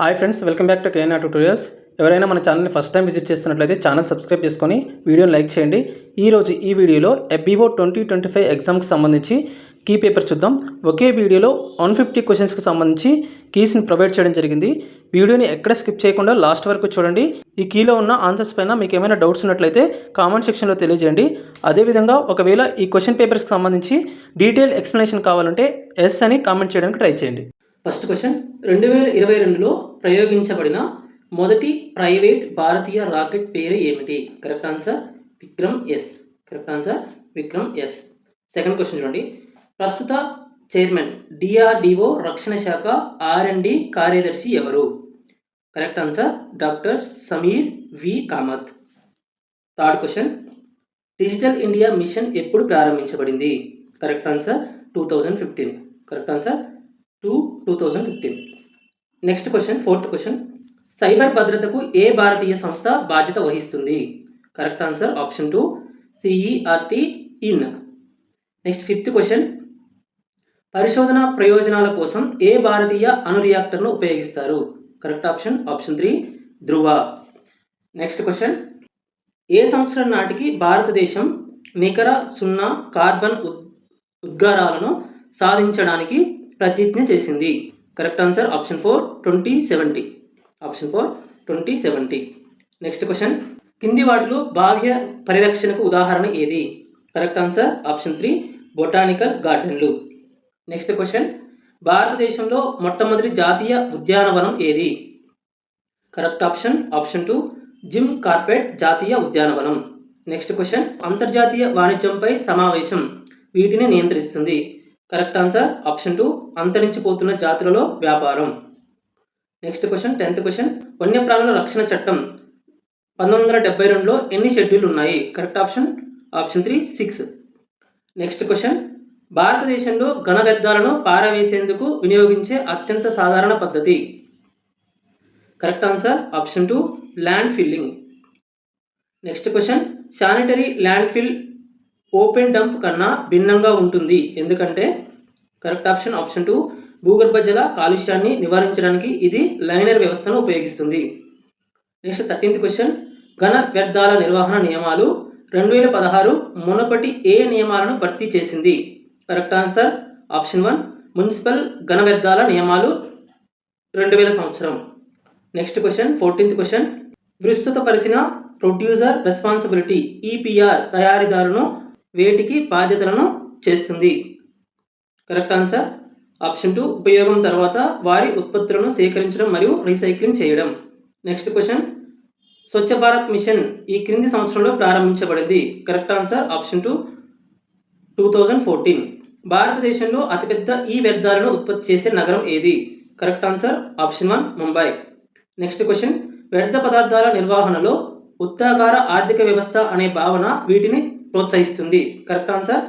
Hi friends, welcome back to KNR tutorials. ఎవరైనా మన ఛానల్ని ఫస్ట్ టైం విజిట్ చేస్తున్నట్లయితే ఛానల్ సబ్స్క్రైబ్ చేసుకొని వీడియోని లైక్ చేయండి. ఈరోజు ఈ వీడియోలో FBO 2025 ఎగ్జామ్కి సంబంధించి కీ పేపర్ చూద్దాం. ఒకే వీడియోలో 150 క్వశ్చన్స్కి సంబంధించి కీస్ని ప్రొవైడ్ చేయడం జరిగింది. వీడియోని ఎక్కడ స్కిప్ చేయకుండా లాస్ట్ వరకు చూడండి. ఈ కీలో ఉన్న ఆన్సర్స్ పైన మీకు ఏమైనా డౌట్స్ ఉన్నట్లయితే కామెంట్ సెక్షన్లో తెలియజేయండి. అదేవిధంగా ఒకవేళ ఈ క్వశ్చన్ పేపర్స్కి సంబంధించి డీటెయిల్ ఎక్స్ప్లెనేషన్ కావాలంటే ఎస్ అని కామెంట్ చేయడానికి ట్రై చేయండి. ఫస్ట్ క్వశ్చన్, 2022లో ప్రయోగించబడిన మొదటి ప్రైవేట్ భారతీయ రాకెట్ పేరు ఏమిటి? Correct answer Vikram S. Correct answer Vikram S. Second question చూడండి. ప్రస్తుత చైర్మన్ DRDO రక్షణ శాఖ R&D కార్యదర్శి ఎవరు? Correct answer doctor Sameer V Kamat. Third question, digital India mission ఎప్పుడు ప్రారంభించబడింది? Correct answer 2015. Correct answer 2015. Next question, fourth question, cyber భద్రతకు ఏ భారతీయ సంస్థ బాధ్యత వహిస్తుంది? Correct answer option 2 CERT in. Next fifth question, పరిశోధన ప్రయోజనాల కోసం ఏ భారతీయ అణు రియాక్టర్ను ఉపయోగిస్తారు? కరెక్ట్ ఆప్షన్ 3 ధ్రువ. నెక్స్ట్ క్వశ్చన్, ఏ సంవత్సరం నాటికి భారతదేశం నికర సున్నా కార్బన్ ఉద్గారాలను సాధించడానికి ప్రతిజ్ఞ చేసింది? Correct answer option 4 2070. Option 4 2070. Next question, కింది వాటిలో బాహ్య పరిరక్షణకు ఉదాహరణ ఏది? కరెక్ట్ ఆన్సర్ ఆప్షన్ 3 బొటానికల్ గార్డెన్లు. నెక్స్ట్ క్వశ్చన్, భారతదేశంలో మొట్టమొదటి జాతీయ ఉద్యానవనం ఏది? కరెక్ట్ ఆప్షన్ 2 జిమ్ కార్పెట్ జాతీయ ఉద్యానవనం. నెక్స్ట్ క్వశ్చన్, అంతర్జాతీయ వాణిజ్యంపై సమావేశం వీటిని నియంత్రిస్తుంది? కరెక్ట్ ఆన్సర్ ఆప్షన్ 2 అంతరించిపోతున్న జాతులలో వ్యాపారం. నెక్స్ట్ క్వశ్చన్, 10th క్వశ్చన్, వన్యప్రాణుల రక్షణ చట్టం 1972లో ఎన్ని షెడ్యూల్ ఉన్నాయి? Correct option 3 6. నెక్స్ట్ క్వశ్చన్, భారతదేశంలో ఘన వ్యర్థాలను పారవేసేందుకు వినియోగించే అత్యంత సాధారణ పద్ధతి? Correct answer option 2 land filling. Next question, sanitary land fill open dump కన్నా భిన్నంగా ఉంటుంది ఎందుకంటే? కరెక్ట్ ఆప్షన్ 2 భూగర్భ జల కాలుష్యాన్ని నివారించడానికి ఇది లైనర్ వ్యవస్థను ఉపయోగిస్తుంది. నెక్స్ట్ 13th క్వశ్చన్, ఘన వ్యర్థాల నిర్వహణ నియమాలు 2016 మునుపటి ఏ నియమాలను భర్తీ చేసింది? కరెక్ట్ ఆన్సర్ ఆప్షన్ 1 మున్సిపల్ ఘన వ్యర్థాల నియమాలు 2000 సంవత్సరం. నెక్స్ట్ క్వశ్చన్, 14th క్వశ్చన్, విస్తృతపరిచిన ప్రొడ్యూసర్ రెస్పాన్సిబిలిటీ EPR తయారీదారును వేటికి బాధ్యతలను చేస్తుంది? కరెక్ట్ ఆన్సర్ ఆప్షన్ 2 ఉపయోగం తర్వాత వారి ఉత్పత్తులను సేకరించడం మరియు రీసైక్లింగ్ చేయడం. Next question, Swachh Bharat machine ఈ క్రింది సంవత్సరంలో ప్రారంభించబడింది? Correct answer option 2 2014. భారతదేశంలో అతిపెద్ద ఈ వ్యర్థాలను ఉత్పత్తి చేసే నగరం ఏది? Correct answer option 1 Mumbai. Next question, వ్యర్థ పదార్థాల నిర్వహణలో వృత్తాకార ఆర్థిక వ్యవస్థ అనే భావన వీటిని ప్రోత్సహిస్తుంది? కరెక్ట్ ఆన్సర్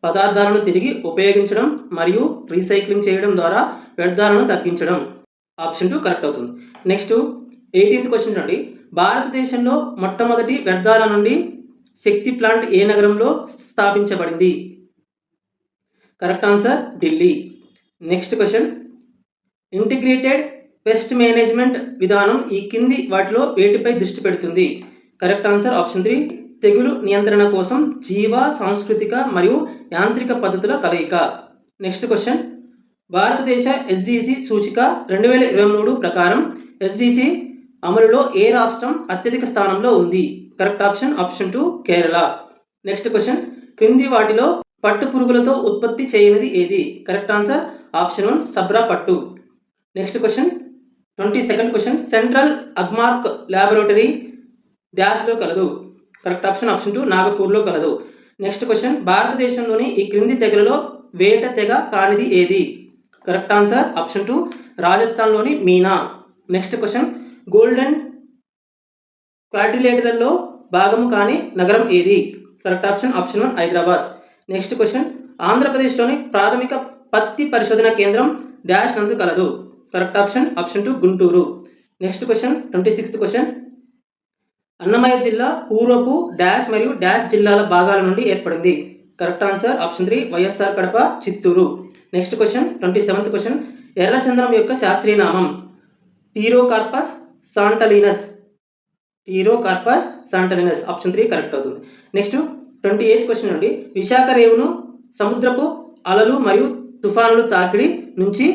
పదార్థాలను తిరిగి ఉపయోగించడం మరియు రీసైక్లింగ్ చేయడం ద్వారా వ్యర్థాలను తగ్గించడం. ఆప్షన్ 2 కరెక్ట్ అవుతుంది. నెక్స్ట్ 18th క్వశ్చన్ చూడండి. భారతదేశంలో మొట్టమొదటి వ్యర్థాల నుండి శక్తి ప్లాంట్ ఏ నగరంలో స్థాపించబడింది? Correct answer Delhi. Next question, integrated pest management విధానం ఈ కింది వాటిలో వేటిపై దృష్టి పెడుతుంది? కరెక్ట్ ఆన్సర్ ఆప్షన్ 3 తెగులు నియంత్రణ కోసం జీవ సాంస్కృతిక మరియు యాంత్రిక పద్ధతుల కలయిక. నెక్స్ట్ క్వశ్చన్, భారతదేశ SDG సూచిక 2023 ప్రకారం SDG అమలులో ఏ రాష్ట్రం అత్యధిక స్థానంలో ఉంది? Correct option 2 Kerala. Next question, క్రింది వాటిలో పట్టు పురుగులతో ఉత్పత్తి చేయనిది ఏది? కరెక్ట్ ఆన్సర్ ఆప్షన్ 1 సబ్రా పట్టు. Next question, 22nd question, central Agmark laboratory డాష్లో కలదు? కరెక్ట్ ఆప్షన్ 2 నాగపూర్లో కలదు. నెక్స్ట్ క్వశ్చన్, భారతదేశంలోని ఈ క్రింది తెగలలో వేట తెగ కానిది ఏది? కరెక్ట్ ఆన్సర్ ఆప్షన్ 2 రాజస్థాన్లోని మీనా. నెక్స్ట్ క్వశ్చన్, గోల్డెన్ క్వాడ్రిలేటరల్లో భాగము కాని నగరం ఏది? Correct option 1 Hyderabad. Next question, ఆంధ్రప్రదేశ్లోని ప్రాథమిక పత్తి పరిశోధన కేంద్రం డాష్ నందు కలదు? Correct option 2 Guntur. Next question, 26th question, Annamayya జిల్లా పూర్వపు డాష్ మరియు డాష్ జిల్లాల భాగాల నుండి ఏర్పడింది? Correct answer option 3 YSR Kadapa Chittoor. Next question, 27th question, ఎర్రచంద్రం యొక్క శాస్త్రీయ నామం? Pterocarpus santalinus. Pterocarpus santalinus option 3 correct అవుతుంది. నెక్స్ట్ 28th క్వశ్చన్ అండి. విశాఖ రేవును సముద్రపు అలలు మరియు తుఫానులు తాకిడి నుంచి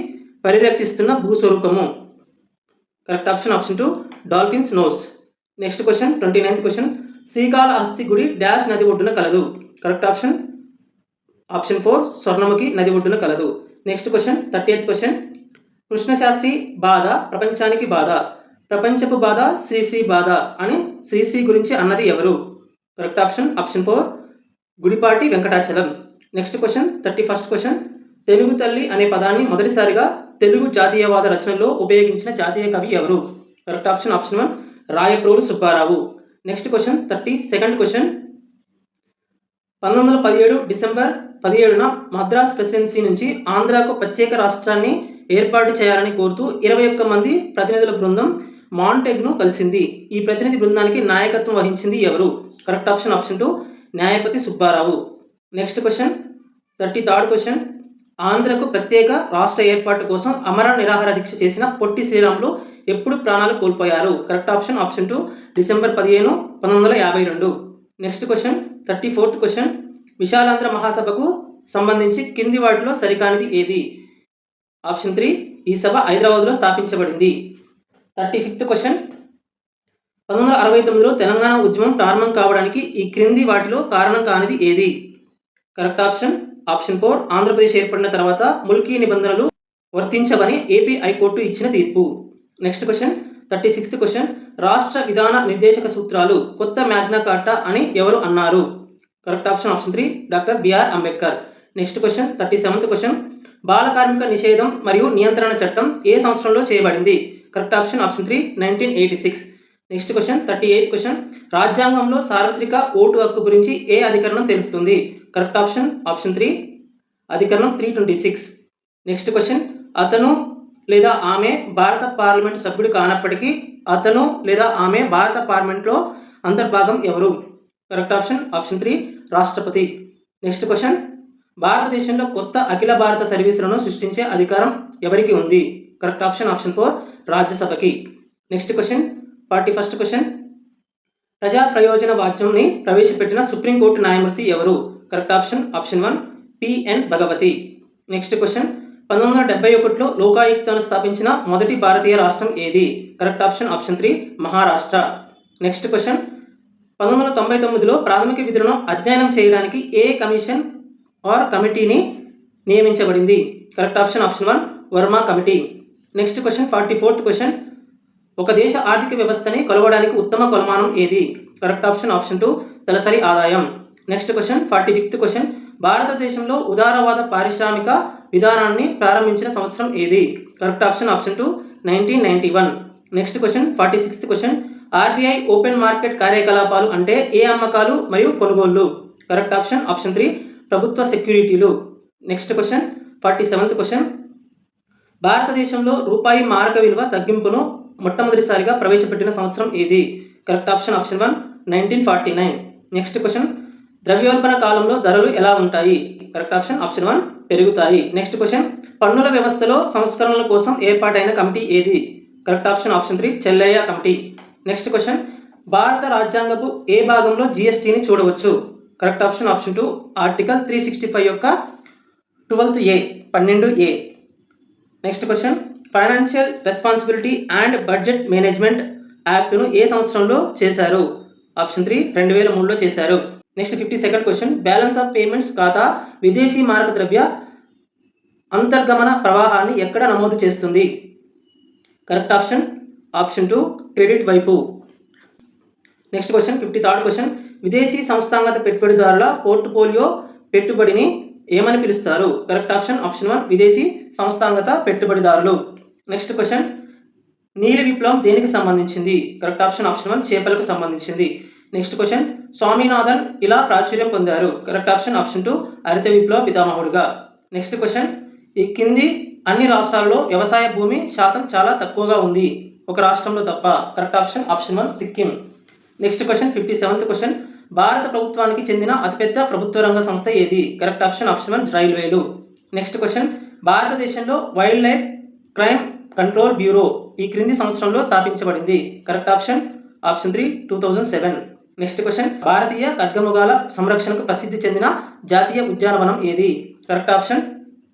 పరిరక్షిస్తున్న భూస్వరూపము. Correct option 2 Dolphin's Nose. Next question 29th question. Srikalahasti గుడి డాష్ నది ఒడ్డున కలదు. కరెక్ట్ ఆప్షన్ 4 స్వర్ణముఖి నది ఒడ్డున కలదు. Next question 30th question. Krishnasastri బాధ ప్రపంచానికి బాధ, ప్రపంచపు బాధ శ్రీశ్రీ బాధ అని శ్రీశ్రీ గురించి అన్నది ఎవరు? Correct option 4 Gudipati Venkatachalam. Next question 31st question. Telugu తల్లి అనే పదాన్ని మొదటిసారిగా తెలుగు జాతీయవాద రచనలో ఉపయోగించిన జాతీయ కవి ఎవరు? Correct option 1 Rayaprolu Subbarao. Next question 32nd question. 1917 December 17న మద్రాస్ ప్రెసిడెన్సీ నుంచి ఆంధ్రాకు ప్రత్యేక రాష్ట్రాన్ని ఏర్పాటు చేయాలని కోరుతూ 21 మంది ప్రతినిధుల బృందం మాంటెగ్ను కలిసింది. ఈ ప్రతినిధి బృందానికి నాయకత్వం వహించింది ఎవరు? Correct option 2 Nyayapati Subbarao. Next question 33rd question. ఆంధ్రకు ప్రత్యేక రాష్ట్ర ఏర్పాటు కోసం అమర నిరాహార దీక్ష చేసిన పొట్టి శ్రీరాములు ఎప్పుడు ప్రాణాలు కోల్పోయారు? Correct option 2 December 15, 1952. Next question 34th question. విశాలాంధ్ర మహాసభకు సంబంధించి కింది వాటిలో సరికానిది ఏది? ఆప్షన్ 3 ఈ సభ హైదరాబాద్లో స్థాపించబడింది. 35th question. 1969లో తెలంగాణ ఉద్యమం ప్రారంభం కావడానికి ఈ క్రింది వాటిలో కారణం కానిది ఏది? కరెక్ట్ ఆప్షన్ 4 ఆంధ్రప్రదేశ్ ఏర్పడిన తర్వాత ముల్కీ నిబంధనలు వర్తించవని ఏపీ హైకోర్టు ఇచ్చిన తీర్పు. Next question 36th question. రాష్ట్ర విధాన నిర్దేశక సూత్రాలు కొత్త మ్యాగ్నా కార్టా అని ఎవరు అన్నారు? Correct option 3 doctor B R Ambedkar. Next question 37th question. బాల కార్మిక నిషేధం మరియు నియంత్రణ చట్టం ఏ సంవత్సరంలో చేయబడింది? Correct option 3 1986. Next question 38th question. రాజ్యాంగంలో సార్వత్రిక ఓటు హక్కు గురించి ఏ అధికరణం తెలుపుతుంది? కరెక్ట్ ఆప్షన్ 3 అధికరణం 326. Next question. అతను లేదా ఆమె భారత పార్లమెంట్ సభ్యుడు కానప్పటికీ అతను లేదా ఆమె భారత పార్లమెంట్లో అంతర్భాగం ఎవరు? కరెక్ట్ ఆప్షన్ 3 రాష్ట్రపతి. Next question. భారతదేశంలో కొత్త అఖిల భారత సర్వీసులను సృష్టించే అధికారం ఎవరికి ఉంది? కరెక్ట్ ఆప్షన్ 4 రాజ్యసభకి. Next question 41st question. ప్రజా ప్రయోజన వాద్యంని ప్రవేశపెట్టిన సుప్రీంకోర్టు న్యాయమూర్తి ఎవరు? Correct option 1 P N Bhagwati. Next question. 1971లో లోకాయుక్తను స్థాపించిన మొదటి భారతీయ రాష్ట్రం ఏది? Correct option 3 Maharashtra. Next question. 1999లో ప్రాథమిక విధులను అధ్యయనం చేయడానికి ఏ కమిషన్ ఆర్ కమిటీని నియమించబడింది? Correct option 1 Verma committee. Next question 44th question. ఒక దేశ ఆర్థిక వ్యవస్థని కొలవడానికి ఉత్తమ కొలమానం ఏది? కరెక్ట్ ఆప్షన్ 2 తలసరి ఆదాయం. Next question 45th question. భారతదేశంలో ఉదారవాద పారిశ్రామిక విధానాన్ని ప్రారంభించిన సంవత్సరం ఏది? Correct option 2 1991. Next question 46th question. RBI open market కార్యకలాపాలు అంటే ఏ అమ్మకాలు మరియు కొనుగోళ్లు? కరెక్ట్ ఆప్షన్ 3 ప్రభుత్వ సెక్యూరిటీలు. Next question 47th question. భారతదేశంలో రూపాయి మారక విలువ తగ్గింపును మొట్టమొదటిసారిగా ప్రవేశపెట్టిన సంవత్సరం ఏది? Correct option 1 1949. Next question. ద్రవ్యోల్బణ కాలంలో ధరలు ఎలా ఉంటాయి? కరెక్ట్ ఆప్షన్ 1 పెరుగుతాయి. Next question. పన్నుల వ్యవస్థలో సంస్కరణల కోసం ఏర్పాటైన కమిటీ ఏది? Correct option 3 Chelliah committee. Next question. భారత రాజ్యాంగపు ఏ భాగంలో జిఎస్టీని చూడవచ్చు? కరెక్ట్ ఆప్షన్ 2 ఆర్టికల్ 365 యొక్క 12A. Next question. Financial responsibility and budget management యాక్ట్ను ఏ సంవత్సరంలో చేశారు? ఆప్షన్ 3 2003లో చేశారు. Next 52nd question. Balance of payments ఖాతా విదేశీ మారక ద్రవ్య అంతర్గమన ప్రవాహాన్ని ఎక్కడ నమోదు చేస్తుంది? కరెక్ట్ ఆప్షన్ 2 క్రెడిట్ వైపు. Next question 53rd question. విదేశీ సంస్థాగత పెట్టుబడిదారుల పోర్ట్ఫోలియో పెట్టుబడిని ఏమని పిలుస్తారు? కరెక్ట్ ఆప్షన్ 1 విదేశీ సంస్థాగత పెట్టుబడిదారులు. Next question. నీలి విప్లవం దేనికి సంబంధించింది? కరెక్ట్ ఆప్షన్ 1 చేపలకు సంబంధించింది. Next question. స్వామినాథన్ ఇలా ప్రాచుర్యం పొందారు? కరెక్ట్ ఆప్షన్ 2 హరిత విప్లవ పితామహుడుగా. Next question. ఈ కింది అన్ని రాష్ట్రాల్లో వ్యవసాయ భూమి శాతం చాలా తక్కువగా ఉంది, ఒక రాష్ట్రంలో తప్ప. Correct option 1 Sikkim. Next question 57th question. భారత ప్రభుత్వానికి చెందిన అతిపెద్ద ప్రభుత్వ రంగ సంస్థ ఏది? కరెక్ట్ ఆప్షన్ 1 రైల్వేలు. Next question. భారతదేశంలో wildlife crime control bureau ఈ క్రింది సంవత్సరంలో స్థాపించబడింది? Correct option 3 2007. నెక్స్ట్ క్వశ్చన్, భారతీయ ఖడ్గమృగాల సంరక్షణకు ప్రసిద్ధి చెందిన జాతీయ ఉద్యానవనం ఏది? Correct option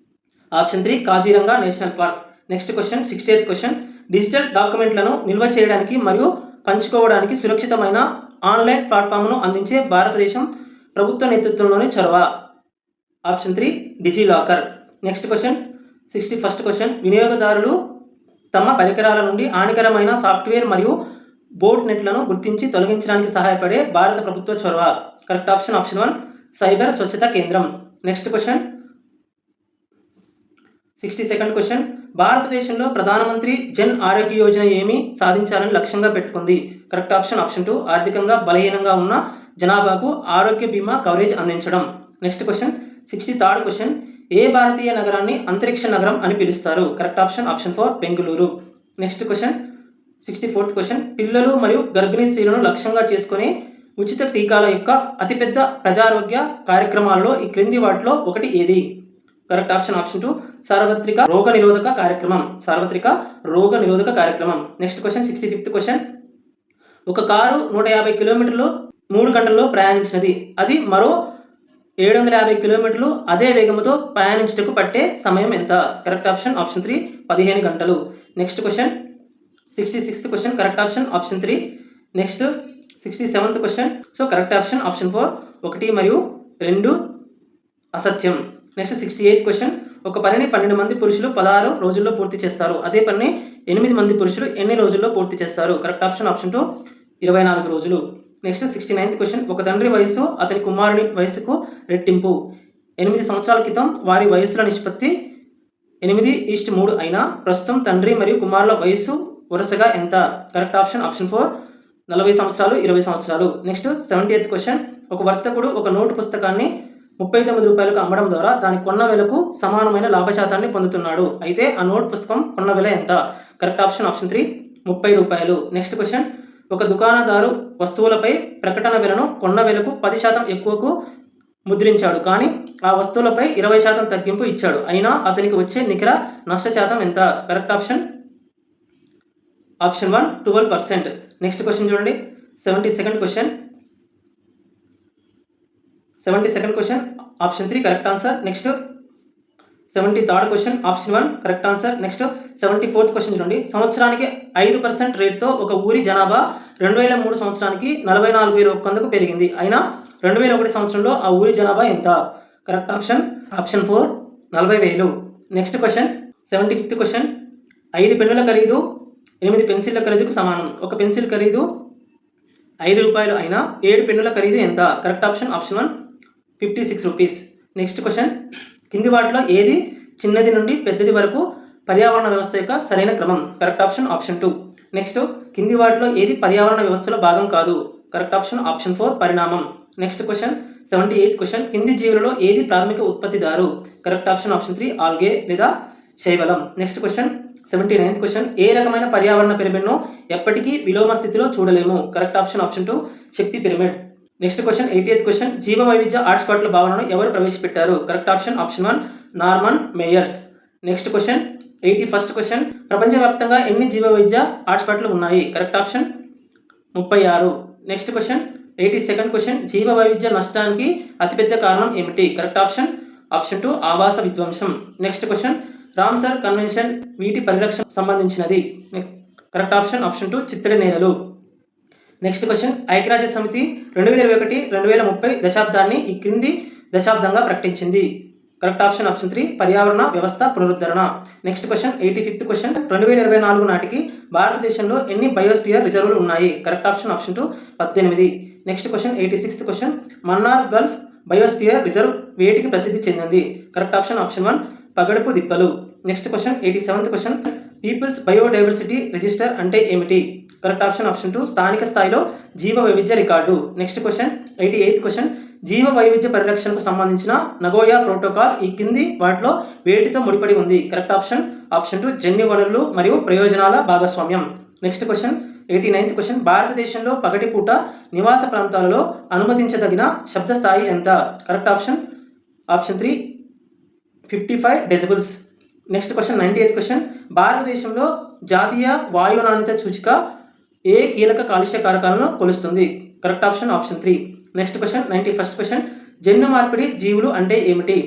3 Kaziranga national park. Next question 68th question, digital డాక్యుమెంట్లను నిల్వ చేయడానికి మరియు పంచుకోవడానికి సురక్షితమైన ఆన్లైన్ ప్లాట్ఫామ్ను అందించే భారతదేశం ప్రభుత్వ నేతృత్వంలోని చొరవ? Option 3 DigiLocker. Next question 61st question, వినియోగదారులు తమ పరికరాల నుండి హానికరమైన సాఫ్ట్వేర్ మరియు బోట్ నెట్లను గుర్తించి తొలగించడానికి సహాయపడే భారత ప్రభుత్వ చొరవ? కరెక్ట్ ఆప్షన్ 1 సైబర్ స్వచ్ఛత కేంద్రం. నెక్స్ట్ క్వశ్చన్ 62nd క్వశ్చన్, భారతదేశంలో ప్రధానమంత్రి జన్ ఆరోగ్య యోజన ఏమి సాధించాలని లక్ష్యంగా పెట్టుకుంది? కరెక్ట్ ఆప్షన్ 2 ఆర్థికంగా బలహీనంగా ఉన్న జనాభాకు ఆరోగ్య బీమా కవరేజ్ అందించడం. నెక్స్ట్ క్వశ్చన్ 63rd క్వశ్చన్, ఏ భారతీయ నగరాన్ని అంతరిక్ష నగరం అని పిలుస్తారు? Correct option 4 Bengaluru. Next question 64th question, పిల్లలు మరియు గర్భిణీ స్త్రీలను లక్ష్యంగా చేసుకునే ఉచిత టీకాల యొక్క అతిపెద్ద ప్రజారోగ్య కార్యక్రమాల్లో ఈ క్రింది వాటిలో ఒకటి ఏది? కరెక్ట్ ఆప్షన్ 2 సార్వత్రిక రోగ నిరోధక కార్యక్రమం. నెక్స్ట్ క్వశ్చన్ 65th క్వశ్చన్, ఒక కారు 150 కిలోమీటర్లు 3 గంటల్లో ప్రయాణించినది, అది మరో 750 కిలోమీటర్లు అదే వేగంతో ప్రయాణించుటకు పట్టే సమయం ఎంత? కరెక్ట్ ఆప్షన్ 3 15 గంటలు. Next question 66th question, correct option 3. Next 67th question, so correct option 4 1 మరియు 2 అసత్యం. నెక్స్ట్ 68th క్వశ్చన్, ఒక పనిని 12 మంది పురుషులు 16 రోజుల్లో పూర్తి చేస్తారు, అదే పనిని 8 మంది పురుషులు ఎన్ని రోజుల్లో పూర్తి చేస్తారు? కరెక్ట్ ఆప్షన్ 2 24 రోజులు. నెక్స్ట్ 69th క్వశ్చన్, ఒక తండ్రి వయసు అతని కుమారుని వయసుకు రెట్టింపు. 8 సంవత్సరాల క్రితం వారి వయసుల నిష్పత్తి 8:3 అయినా ప్రస్తుతం తండ్రి మరియు కుమారుల వయసు వరుసగా ఎంత? కరెక్ట్ ఆప్షన్ 4 40 సంవత్సరాలు 20 సంవత్సరాలు. నెక్స్ట్ 70th క్వశ్చన్, ఒక వర్తకుడు ఒక నోటు పుస్తకాన్ని 39 రూపాయలకు అమ్మడం ద్వారా దాని కొన్న వెలకు సమానమైన లాభశాతాన్ని పొందుతున్నాడు, అయితే ఆ నోట్ పుస్తకం కొన్న వెల ఎంత? కరెక్ట్ ఆప్షన్ 3 30 రూపాయలు. నెక్స్ట్ క్వశ్చన్, ఒక దుకాణదారు వస్తువులపై ప్రకటన వెలను కొన్న వెలకు 10% ఎక్కువకు ముద్రించాడు, కానీ ఆ వస్తువులపై 20% తగ్గింపు ఇచ్చాడు, అయినా అతనికి వచ్చే నికర నష్ట శాతం ఎంత? Correct option 1 12%. నెక్స్ట్ క్వశ్చన్ చూడండి 72nd question, option 3 correct answer. Next 73rd question, option 1 correct answer. Next 74th question చూడండి, సంవత్సరానికి 5% రేటుతో ఒక ఊరి జనాభా 2003 సంవత్సరానికి 44,100కు పెరిగింది, అయినా 2001 సంవత్సరంలో ఆ ఊరి జనాభా ఎంత? Correct option 4 40,000. Next question 75th question, 5 పెన్నుల ఖరీదు 8 పెన్సిళ్ల ఖరీదుకు సమానం, ఒక పెన్సిల్ ఖరీదు 5 రూపాయలు అయినా 7 పెన్నుల ఖరీదు ఎంత? Correct option 1 56 rupees. Next question, కింది వాటిలో ఏది చిన్నది నుండి పెద్దది వరకు పర్యావరణ వ్యవస్థ యొక్క సరైన క్రమం? Correct option 2. నెక్స్ట్, కింది వాటిలో ఏది పర్యావరణ వ్యవస్థలో భాగం కాదు? కరెక్ట్ ఆప్షన్ 4 పరిణామం. నెక్స్ట్ క్వశ్చన్ 78th క్వశ్చన్, కింది జీవులలో ఏది ప్రాథమిక ఉత్పత్తిదారు? కరెక్ట్ ఆప్షన్ 3 ఆల్గే లేదా శైవలం. నెక్స్ట్ క్వశ్చన్ 79th క్వశ్చన్, ఏ రకమైన పర్యావరణ పిరమిడ్ను ఎప్పటికీ విలోమ స్థితిలో చూడలేము? కరెక్ట్ ఆప్షన్ 2 శక్తి pyramid. Next question 80th question, జీవ వైవిధ్య హాట్స్పాట్ల భావనను ఎవరు ప్రవేశపెట్టారు? Correct option 1 Norman Myers. Next question 81st question, ప్రపంచవ్యాప్తంగా ఎన్ని జీవ వైవిధ్య హాట్స్పాట్లు ఉన్నాయి? Correct option 36. Next question 82nd question, జీవ వైవిధ్య నష్టానికి అతిపెద్ద కారణం ఏమిటి? కరెక్ట్ ఆప్షన్ 2 ఆవాస విధ్వంసం. నెక్స్ట్ క్వశ్చన్, రామ్సర్ కన్వెన్షన్ వీటి పరిరక్షణ సంబంధించినది? కరెక్ట్ ఆప్షన్ 2 చిత్తడి నేలలు. నెక్స్ట్ క్వశ్చన్, ఐక్యరాజ్య సమితి 2021-2030 దశాబ్దాన్ని ఈ క్రింది దశాబ్దంగా ప్రకటించింది? కరెక్ట్ ఆప్షన్ 3 పర్యావరణ వ్యవస్థ పునరుద్ధరణ. నెక్స్ట్ క్వశ్చన్ 85th క్వశ్చన్, 2024 నాటికి భారతదేశంలో ఎన్ని బయోస్పియర్ రిజర్వులు ఉన్నాయి? Correct option 2 18. Next question 86th question, Mannar gulf biosphere reserve వేటికి ప్రసిద్ధి చెందింది? కరెక్ట్ ఆప్షన్ 1 పగడుపు దిప్పలు. Next question 87th question, people's biodiversity register అంటే ఏమిటి? కరెక్ట్ ఆప్షన్ 2 స్థానిక స్థాయిలో జీవ వైవిధ్య record. Next question 88th question, జీవ వైవిధ్య పరిరక్షణకు సంబంధించిన నగోయా ప్రోటోకాల్ ఈ కింది వాటిలో వేటితో ముడిపడి ఉంది? కరెక్ట్ ఆప్షన్ 2 జన్యు వనరులు మరియు ప్రయోజనాల భాగస్వామ్యం. నెక్స్ట్ క్వశ్చన్ 89th క్వశ్చన్, భారతదేశంలో పగటిపూట నివాస ప్రాంతాలలో అనుమతించదగిన శబ్ద స్థాయి ఎంత? Correct option 3 55 decibels. Next question 98th question, భారతదేశంలో జాతీయ వాయు నాణ్యత సూచిక ఏ కీలక కాలుష్య కారకాలను కొలుస్తుంది? Correct option option 3. Next question 91st question, జన్యు మార్పిడి జీవులు అంటే ఏమిటి?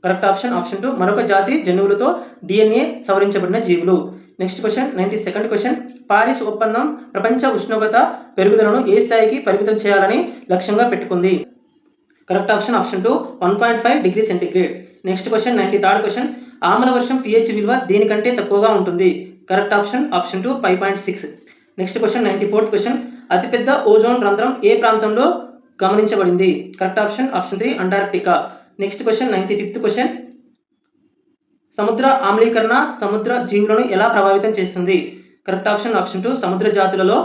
కరెక్ట్ ఆప్షన్ ఆప్షన్ 2, మరొక జాతి జన్యువులతో DNA సవరించబడిన జీవులు. Next question 92nd question, Paris ఒప్పందం ప్రపంచ ఉష్ణోగ్రత పెరుగుదలను ఏ స్థాయికి పరిమితం చేయాలని లక్ష్యంగా పెట్టుకుంది? Correct option option 2, 1.5 degree centigrade. Next question 93rd question, ఆమ్ల వర్షం pH విలువ దేనికంటే తక్కువగా ఉంటుంది? Correct option option 2, 5.6. Next question 94th question, అతిపెద్ద ఓజోన్ రంధ్రం ఏ ప్రాంతంలో గమనించబడింది? Correct option option 3, Antarctica. Next question 95th question, సముద్ర ఆమ్లీకరణ సముద్ర జీవులను ఎలా ప్రభావితం చేస్తుంది? కరెక్ట్ ఆప్షన్ ఆప్షన్ 2, సముద్ర జాతులలో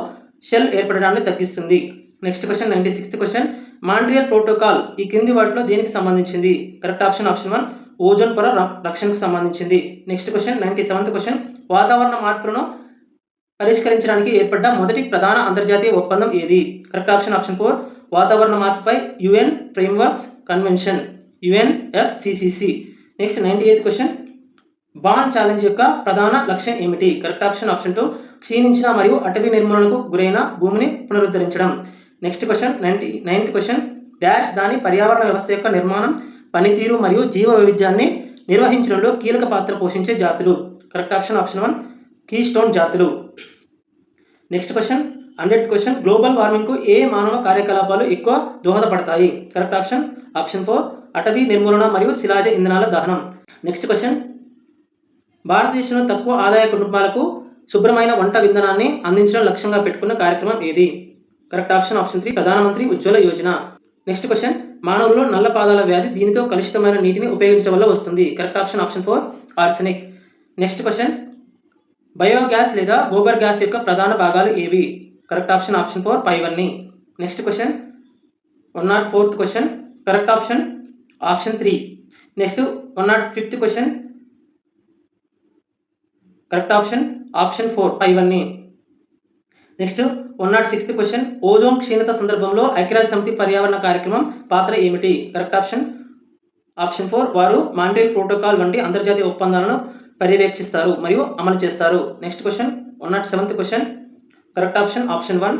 షెల్ ఏర్పడడాన్ని తగ్గిస్తుంది. Next question 96th question, Montreal protocol ఈ క్రింది వాటిలో దేనికి సంబంధించింది? కరెక్ట్ ఆప్షన్ ఆప్షన్ 1, ఓజోన్ పొర రక్షణకు సంబంధించింది. నెక్స్ట్ క్వశ్చన్ 97th క్వశ్చన్, వాతావరణ మార్పులను పరిష్కరించడానికి ఏర్పడ్డ మొదటి ప్రధాన అంతర్జాతీయ ఒప్పందం ఏది? కరెక్ట్ ఆప్షన్ ఆప్షన్ 4, వాతావరణ మార్పుపై UN frameworks convention UNFCCC. Next 98th question, Bonn challenge యొక్క ప్రధాన లక్ష్యం ఏమిటి? కరెక్ట్ ఆప్షన్ ఆప్షన్ 2, క్షీణించిన మరియు అటవీ నిర్మూలనకు గురైన భూమిని పునరుద్ధరించడం. Next question 99th question, dash దాని పర్యావరణ వ్యవస్థ యొక్క నిర్మాణం, పనితీరు మరియు జీవ వైవిధ్యాన్ని నిర్వహించడంలో కీలక పాత్ర పోషించే జాతులు. Correct option option 1, keystone జాతులు. Next question 100th question, global వార్మింగ్కు ఏ మానవ కార్యకలాపాలు ఎక్కువ దోహదపడతాయి? కరెక్ట్ ఆప్షన్ ఆప్షన్ 4, అటవీ నిర్మూలన మరియు శిలాజ ఇంధనాల దహనం. నెక్స్ట్ క్వశ్చన్, భారతదేశంలో తక్కువ ఆదాయ కుటుంబాలకు శుభ్రమైన వంట ఇంధనాన్ని అందించడం లక్ష్యంగా పెట్టుకున్న కార్యక్రమం ఏది? కరెక్ట్ ఆప్షన్ ఆప్షన్ 3, ప్రధానమంత్రి ఉజ్వల యోజన. నెక్స్ట్ క్వశ్చన్, మానవుల్లో నల్ల పాదాల వ్యాధి దీనితో కలుషితమైన నీటిని ఉపయోగించడం వల్ల వస్తుంది? Correct option option 4, arsenic. Next question, biogas లేదా గోబర్ గ్యాస్ యొక్క ప్రధాన భాగాలు ఏవి? కరెక్ట్ ఆప్షన్ ఆప్షన్ 4, పైవన్నీ. Next question 104th question, correct option option 3. Next 105th question, correct option option 4, పైవన్నీ. నెక్స్ట్ 106th క్వశ్చన్, ఓజోన్ క్షీణత సందర్భంలో ఐక్యరాజ్య సమితి పర్యావరణ కార్యక్రమం పాత్ర ఏమిటి? కరెక్ట్ ఆప్షన్ ఆప్షన్ 4, వారు మాంట్రియల్ ప్రోటోకాల్ వంటి అంతర్జాతీయ ఒప్పందాలను పర్యవేక్షిస్తారు మరియు అమలు చేస్తారు. Next question 107th question, correct option option 1.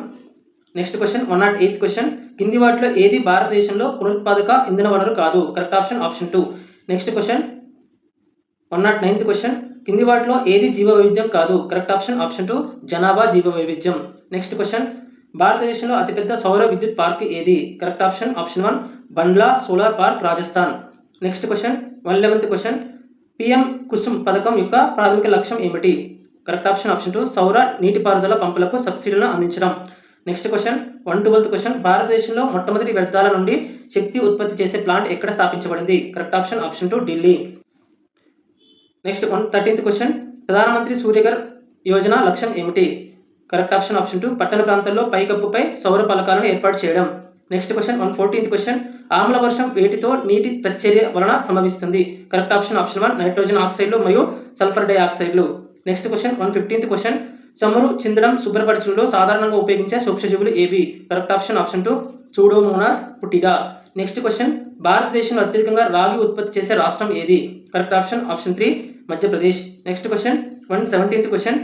Next question 108th question, కింది వాటిలో ఏది భారతదేశంలో పునరుత్పాదక ఇంధన వనరు కాదు? Correct option option 2. Next question 109th question, కింది వాటిలో ఏది జీవ వైవిధ్యం కాదు? కరెక్ట్ ఆప్షన్ ఆప్షన్ 2, జనాభా జీవ వైవిధ్యం. నెక్స్ట్ క్వశ్చన్, భారతదేశంలో అతిపెద్ద సౌర విద్యుత్ పార్క్ ఏది? Correct option option 1, Bandla solar park, Rajasthan. Next question 111th question, PM Kusum పథకం యొక్క ప్రాథమిక లక్ష్యం ఏమిటి? కరెక్ట్ ఆప్షన్ ఆప్షన్ 2, సౌర నీటిపారుదల పంపులకు సబ్సిడీలను అందించడం. నెక్స్ట్ క్వశ్చన్ 112th క్వశ్చన్, భారతదేశంలో మొట్టమొదటి వ్యర్థాల నుండి శక్తి ఉత్పత్తి చేసే ప్లాంట్ ఎక్కడ స్థాపించబడింది? Correct option option 2, Delhi. Next 113th question, ప్రధానమంత్రి సూర్యఘర్ యోజన లక్ష్యం ఏమిటి? కరెక్ట్ ఆప్షన్ ఆప్షన్ 2, పట్టణ ప్రాంతాల్లో పైకప్పుపై సౌర పలకాలను ఏర్పాటు చేయడం. నెక్స్ట్ క్వశ్చన్ 114th క్వశ్చన్, ఆమ్ల వర్షం వేటితో నీటి ప్రతిచర్య వలన సంభవిస్తుంది? కరెక్ట్ ఆప్షన్ ఆప్షన్ 1, నైట్రోజన్ ఆక్సైడ్లు మరియు సల్ఫర్ డైఆక్సైడ్లు. నెక్స్ట్ క్వశ్చన్ 115th క్వశ్చన్, చమురు చిందడం శుభ్రపరచడంలో సాధారణంగా ఉపయోగించే సూక్ష్మజీవులు ఏవి? Correct option option 2, pseudomonas putida. Next question, భారతదేశంలో అత్యధికంగా రాగి ఉత్పత్తి చేసే రాష్ట్రం ఏది? Correct option option 3, Madhya Pradesh. Next question 117th question,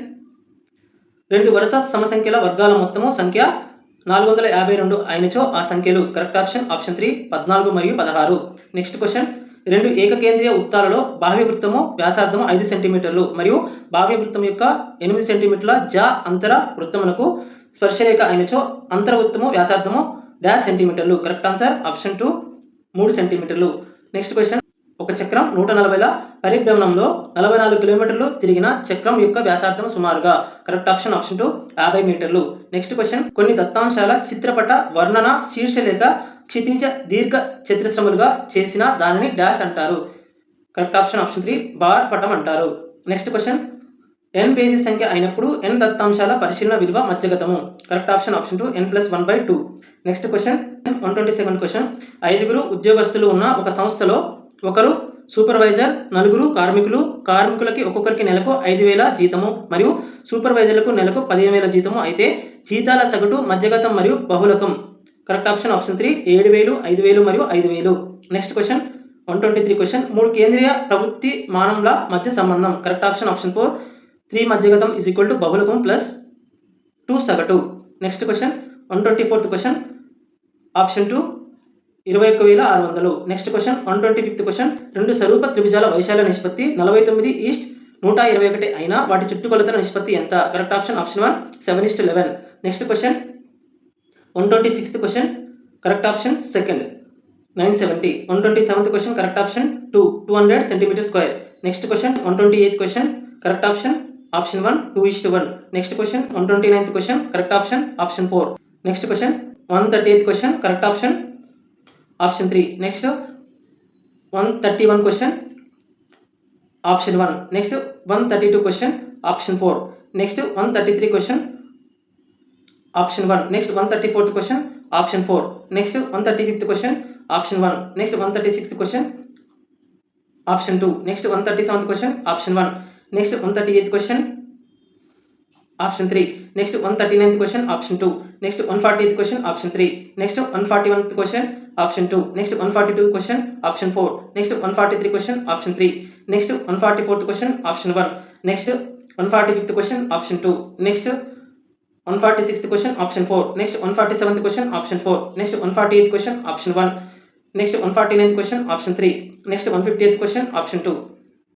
రెండు వరుస సమసంఖ్యల వర్గాల మొత్తము సంఖ్య 452 అయినచో ఆ సంఖ్యలు? కరెక్ట్ ఆప్షన్ ఆప్షన్ 3, 14 మరియు 16. నెక్స్ట్ క్వశ్చన్, రెండు ఏకకేంద్రీయ వృత్తాలలో బాహ్య వృత్తము వ్యాసార్థము 5 సెంటీమీటర్లు మరియు బాహ్య వృత్తం యొక్క 8 సెంటీమీటర్ల అంతర వృత్తమునకు స్పర్శరేఖ అయినచో అంతర్వృత్తము వ్యాసార్థము డాష్ సెంటీమీటర్లు? కరెక్ట్ ఆన్సర్ ఆప్షన్ 2, 3 సెంటీమీటర్లు. నెక్స్ట్ క్వశ్చన్, ఒక చక్రం 140ల పరిభ్రమణంలో 44 కిలోమీటర్లు తిరిగిన చక్రం యొక్క వ్యాసార్థం సుమారుగా? కరెక్ట్ ఆప్షన్ ఆప్షన్ 2, 50 మీటర్లు. నెక్స్ట్ క్వశ్చన్, కొన్ని దత్తాంశాల చిత్రపట వర్ణన శీర్షలేఖ క్షితిజ దీర్ఘ చతురస్రములుగా చేసిన దానిని డాష్ అంటారు? కరెక్ట్ ఆప్షన్ ఆప్షన్ 3, బార్ పటం అంటారు. నెక్స్ట్ క్వశ్చన్, n బేసి సంఖ్య అయినప్పుడు n దత్తాంశాల పరిశీలన విలువ మధ్యగతము? Correct option option 2, n+1/2. Next question 127th question, 5 ఉద్యోగస్తులు ఉన్న ఒక సంస్థలో ఒకరు సూపర్వైజర్, 4 కార్మికులు, కార్మికులకి ఒక్కొక్కరికి నెలకు 5,000 జీతము మరియు సూపర్వైజర్లకు నెలకు 15,000 జీతము అయితే జీతాల సగటు మధ్యగతం మరియు బహుళకం? కరెక్ట్ ఆప్షన్ ఆప్షన్ 3, 7,000, 5,000 మరియు 5,000. నెక్స్ట్ క్వశ్చన్ 123 క్వశ్చన్, 3 కేంద్రీయ ప్రవృత్తి మానంల మధ్య సంబంధం? కరెక్ట్ ఆప్షన్ ఆప్షన్ 4, 3 మధ్యగతం ఈజ్ ఈక్వల్ టు బహుళకం ప్లస్ 2 సగటు. Next question 124th question option 2 21,600. Next question 125th question రెండు స్వరూప త్రిభుజాల వైశాల్య నిష్పత్తి 49:121 అయినా వాటి చుట్టుకొలతల నిష్పత్తి ఎంత? Correct option option 1 7:11. Next question 126th question correct option second 970. 127th question correct option 2 200 cm². Next question 128th question correct option option 1 2:1. Next question 129th question correct option option 4. Next question 130th question correct option option 3. Next 131 question option 1. Next 132 question option 4. Next 133 question option 1. Next 134th question option 4. Next 135th question option 1. Next 136th question option 2. Next 137th question option 1. Next 138th question option 3. Next 139th question option 2. Next 140th question option 3. Next 141th question option 2. Next 142 question option 4. Next 143 question option 3. Next 144th question option 1. Next 145th question option 2. Next 146th question option 4. Next 147th question option 4. Next 148th question option 1. Next 149th question option 3. Next 150th question option 2.